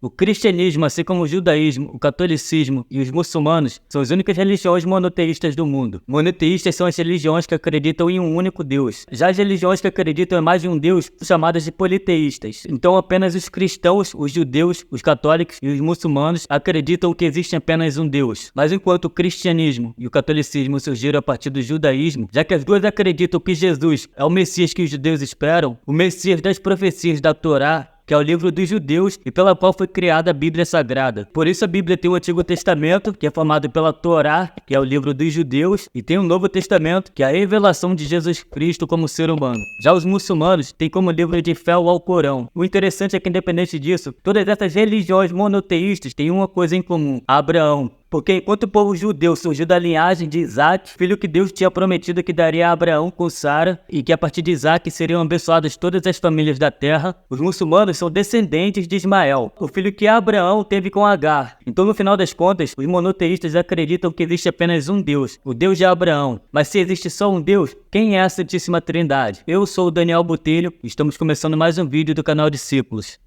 O cristianismo, assim como o judaísmo, o catolicismo e os muçulmanos, são as únicas religiões monoteístas do mundo. Monoteístas são as religiões que acreditam em um único Deus. Já as religiões que acreditam em mais de um Deus são chamadas de politeístas. Então apenas os cristãos, os judeus, os católicos e os muçulmanos acreditam que existe apenas um Deus. Mas enquanto o cristianismo e o catolicismo surgiram a partir do judaísmo, já que as duas acreditam que Jesus é o Messias que os judeus esperam, o Messias das profecias da Torá, que é o livro dos judeus e pela qual foi criada a Bíblia Sagrada. Por isso a Bíblia tem o Antigo Testamento, que é formado pela Torá, que é o livro dos judeus, e tem o Novo Testamento, que é a revelação de Jesus Cristo como ser humano. Já os muçulmanos têm como livro de fé o Alcorão. O interessante é que, independente disso, todas essas religiões monoteístas têm uma coisa em comum: Abraão. Porque enquanto o povo judeu surgiu da linhagem de Isaac, filho que Deus tinha prometido que daria a Abraão com Sara, e que a partir de Isaac seriam abençoadas todas as famílias da terra, os muçulmanos são descendentes de Ismael, o filho que Abraão teve com Agar. Então, no final das contas, os monoteístas acreditam que existe apenas um Deus, o Deus de Abraão. Mas se existe só um Deus, quem é a Santíssima Trindade? Eu sou o Daniel Botelho e estamos começando mais um vídeo do canal Discípulos.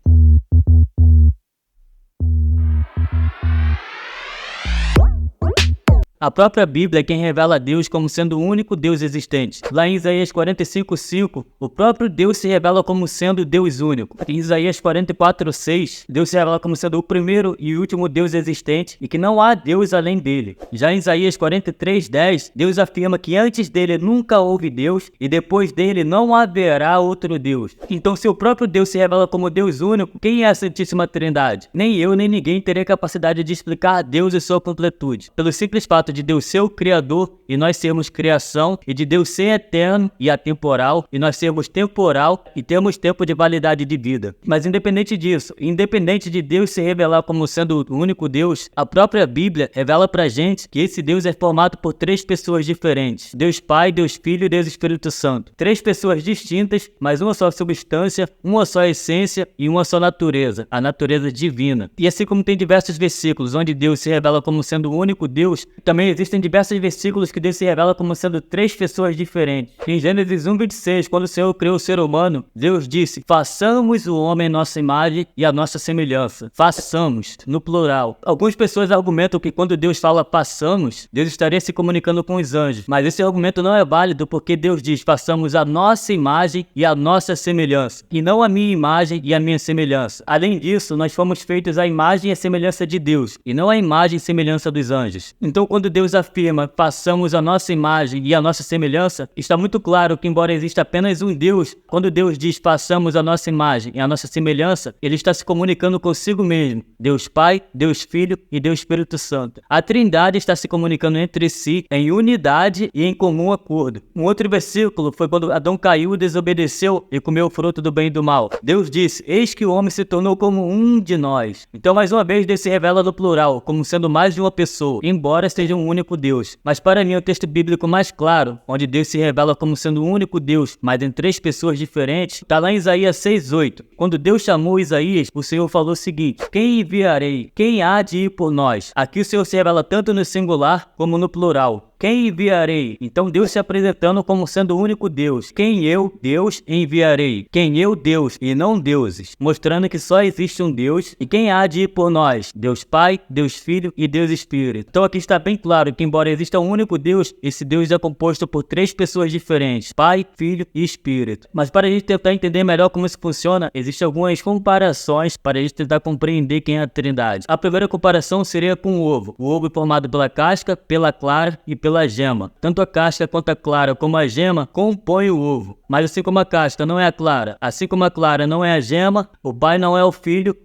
A própria Bíblia é quem revela a Deus como sendo o único Deus existente. Lá em Isaías 45:5, o próprio Deus se revela como sendo Deus único. Em Isaías 44:6, Deus se revela como sendo o primeiro e último Deus existente e que não há Deus além dele. Já em Isaías 43:10, Deus afirma que antes dele nunca houve Deus e depois dele não haverá outro Deus. Então, se o próprio Deus se revela como Deus único, quem é a Santíssima Trindade? Nem eu, nem ninguém teria capacidade de explicar a Deus e sua completude. Pelo simples fato de Deus ser o Criador e nós sermos criação, e de Deus ser eterno e atemporal, e nós sermos temporal e temos tempo de validade de vida. Mas independente disso, independente de Deus se revelar como sendo o único Deus, a própria Bíblia revela pra gente que esse Deus é formado por três pessoas diferentes: Deus Pai, Deus Filho e Deus Espírito Santo. Três pessoas distintas, mas uma só substância, uma só essência e uma só natureza, a natureza divina. E assim como tem diversos versículos onde Deus se revela como sendo o único Deus, também existem diversos versículos que Deus se revela como sendo três pessoas diferentes. Em Gênesis 1:26, quando o Senhor criou o ser humano, Deus disse: façamos o homem à nossa imagem e à nossa semelhança. Façamos, no plural. Algumas pessoas argumentam que quando Deus fala façamos, Deus estaria se comunicando com os anjos. Mas esse argumento não é válido porque Deus diz: façamos a nossa imagem e a nossa semelhança, e não a minha imagem e a minha semelhança. Além disso, nós fomos feitos à imagem e à semelhança de Deus, e não à imagem e semelhança dos anjos. Então, quando Deus afirma façamos a nossa imagem e a nossa semelhança, está muito claro que, embora exista apenas um Deus, quando Deus diz façamos a nossa imagem e a nossa semelhança, ele está se comunicando consigo mesmo: Deus Pai, Deus Filho e Deus Espírito Santo. A Trindade está se comunicando entre si em unidade e em comum acordo. Um outro versículo foi quando Adão caiu, desobedeceu e comeu o fruto do bem e do mal. Deus disse: eis que o homem se tornou como um de nós. Então, mais uma vez, Deus se revela no plural, como sendo mais de uma pessoa, embora seja um único Deus. Mas para mim o texto bíblico mais claro, onde Deus se revela como sendo um único Deus, mas em três pessoas diferentes, está lá em Isaías 6:8. Quando Deus chamou Isaías, o Senhor falou o seguinte: quem enviarei? Quem há de ir por nós? Aqui o Senhor se revela tanto no singular como no plural. Quem enviarei? Então Deus se apresentando como sendo o único Deus. Quem eu, Deus, enviarei? Quem eu, Deus, e não deuses. Mostrando que só existe um Deus. E quem há de ir por nós? Deus Pai, Deus Filho e Deus Espírito. Então aqui está bem claro que, embora exista um único Deus, esse Deus é composto por três pessoas diferentes: Pai, Filho e Espírito. Mas para a gente tentar entender melhor como isso funciona, existem algumas comparações para a gente tentar compreender quem é a Trindade. A primeira comparação seria com o ovo. O ovo é formado pela casca, pela clara e pela gema. Tanto a casca quanto a clara como a gema compõem o ovo. Mas assim como a casca não é a clara, assim como a clara não é a gema, o Pai não é o Filho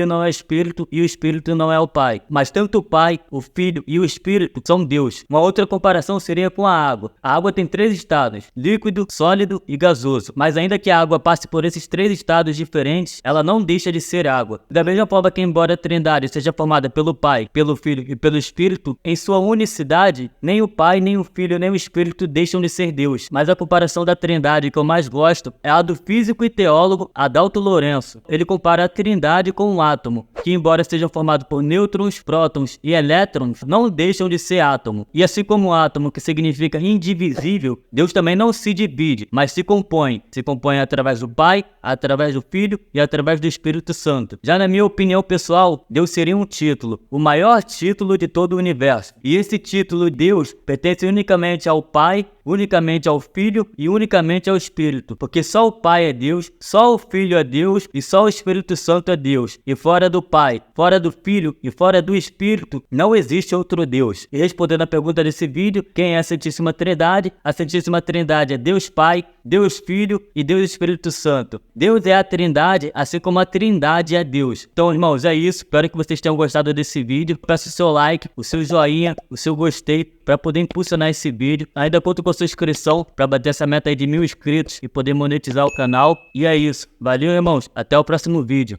não é o Espírito e o Espírito não é o Pai. Mas tanto o Pai, o Filho e o Espírito são Deus. Uma outra comparação seria com a água. A água tem três estados: líquido, sólido e gasoso. Mas ainda que a água passe por esses três estados diferentes, ela não deixa de ser água. Da mesma forma que, embora a Trindade seja formada pelo Pai, pelo Filho e pelo Espírito, em sua unicidade, nem o Pai, nem o Filho, nem o Espírito deixam de ser Deus. Mas a comparação da Trindade que eu mais gosto é a do físico e teólogo Adalto Lourenço. Ele compara a Trindade com um átomo, que embora seja formado por nêutrons, prótons e elétrons, não deixam de ser átomo. E assim como o átomo, que significa indivisível, Deus também não se divide, mas se compõe. Se compõe através do Pai, através do Filho e através do Espírito Santo. Já na minha opinião pessoal, Deus seria um título, o maior título de todo o universo. E esse título Deus pertence unicamente ao Pai, unicamente ao Filho e unicamente ao Espírito, porque só o Pai é Deus, só o Filho é Deus e só o Espírito Santo é Deus. E fora do Pai, fora do Filho e fora do Espírito, não existe outro Deus. E respondendo a pergunta desse vídeo, quem é a Santíssima Trindade? A Santíssima Trindade é Deus Pai, Deus Filho e Deus Espírito Santo. Deus é a Trindade, assim como a Trindade é Deus. Então, irmãos, é isso. Espero que vocês tenham gostado desse vídeo. Peço o seu like, o seu joinha, o seu gostei, para poder impulsionar esse vídeo. Ainda conto com a sua inscrição para bater essa meta aí de 1000 inscritos e poder monetizar o canal. E é isso. Valeu, irmãos. Até o próximo vídeo.